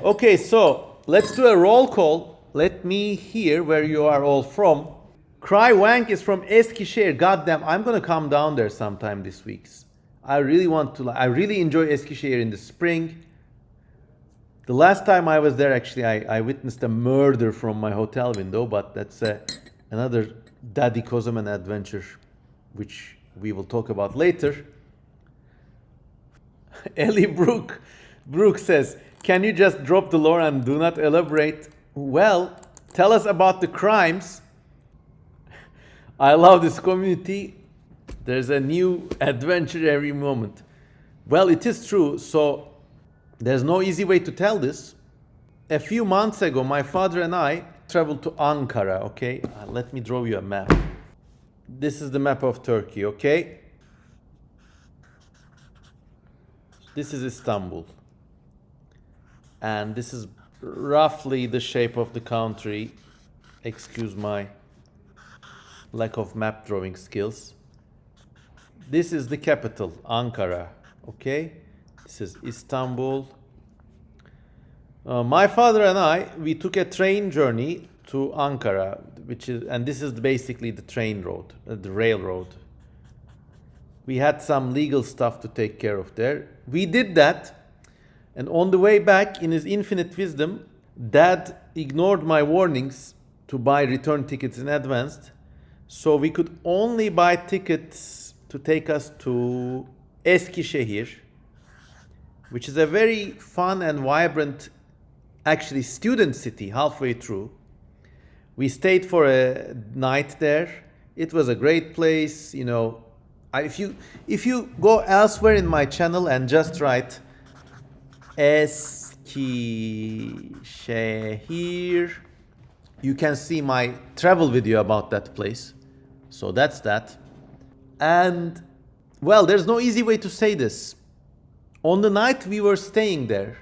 Okay, so let's do a roll call. Let me hear where you are all from. Cry Wank is from Eskişehir. Goddamn, I'm gonna come down there sometime this week. I really enjoy Eskişehir in the spring. The last time I was there, actually, I witnessed a murder from my hotel window, but that's another Daddy Kosemen adventure, which we will talk about later. Ellie Brooke says, can you just drop the lore and do not elaborate? Well, tell us about the crimes. I love this community. There's a new adventure every moment. Well, it is true. So there's no easy way to tell this. A few months ago, my father and I traveled to Ankara, okay? Let me draw you a map. This is the map of Turkey, okay? This is Istanbul. And this is roughly the shape of the country. Excuse my lack of map drawing skills. This is the capital, Ankara, okay? This is Istanbul. My father and I, we took a train journey to Ankara, and this is basically the train road, the railroad. We had some legal stuff to take care of there. We did that, and on the way back, in his infinite wisdom, Dad ignored my warnings to buy return tickets in advance, so we could only buy tickets to take us to Eskişehir, which is a very fun and vibrant, actually, student city halfway through. We stayed for a night there. It was a great place, you know. If you go elsewhere in my channel and just write Eskişehir, you can see my travel video about that place. So that's that. And, well, there's no easy way to say this. On the night we were staying there,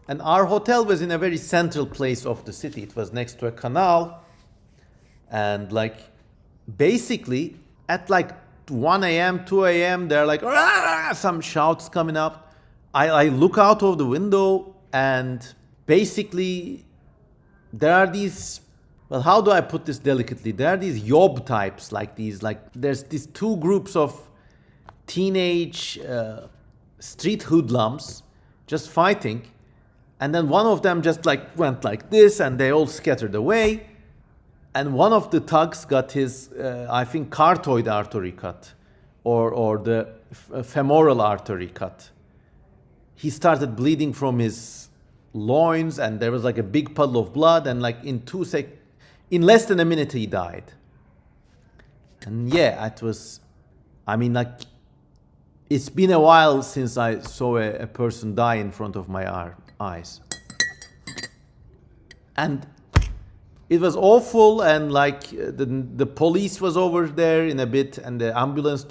and our hotel was in a very central place of the city. It was next to a canal. And basically, at 1 a.m., 2 a.m., they're like, some shouts coming up. I look out of the window, and basically, there are these, well, how do I put this delicately? There are these yob types, there's these two groups of teenage street hoodlums just fighting, and then one of them just went like this, and they all scattered away. And one of the thugs got his, I think, carotid artery cut, or the femoral artery cut. He started bleeding from his loins, and there was a big puddle of blood, and in less than a minute he died. And yeah, it was, it's been a while since I saw a person die in front of my eyes. And it was awful, and the police was over there in a bit, and the ambulance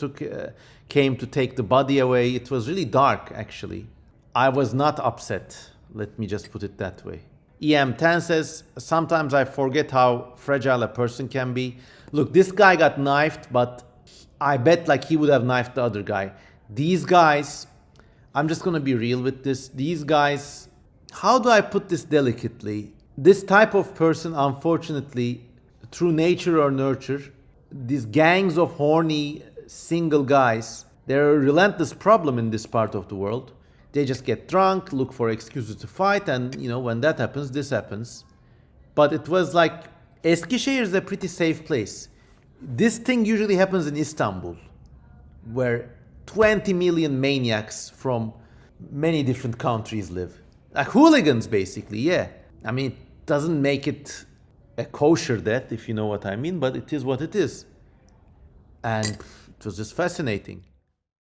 came to take the body away. It was really dark, actually. I was not upset. Let me just put it that way. EM10 says, sometimes I forget how fragile a person can be. Look, this guy got knifed, but I bet he would have knifed the other guy. These guys, I'm just gonna be real with this. These guys, how do I put this delicately? This type of person, unfortunately, through nature or nurture, these gangs of horny single guys, they're a relentless problem in this part of the world. They just get drunk, look for excuses to fight, and when that happens, this happens. But it was Eskişehir is a pretty safe place. This thing usually happens in Istanbul, where 20 million maniacs from many different countries live. Hooligans, basically, yeah. It doesn't make it a kosher death, if you know what I mean, but it is what it is. And it was just fascinating.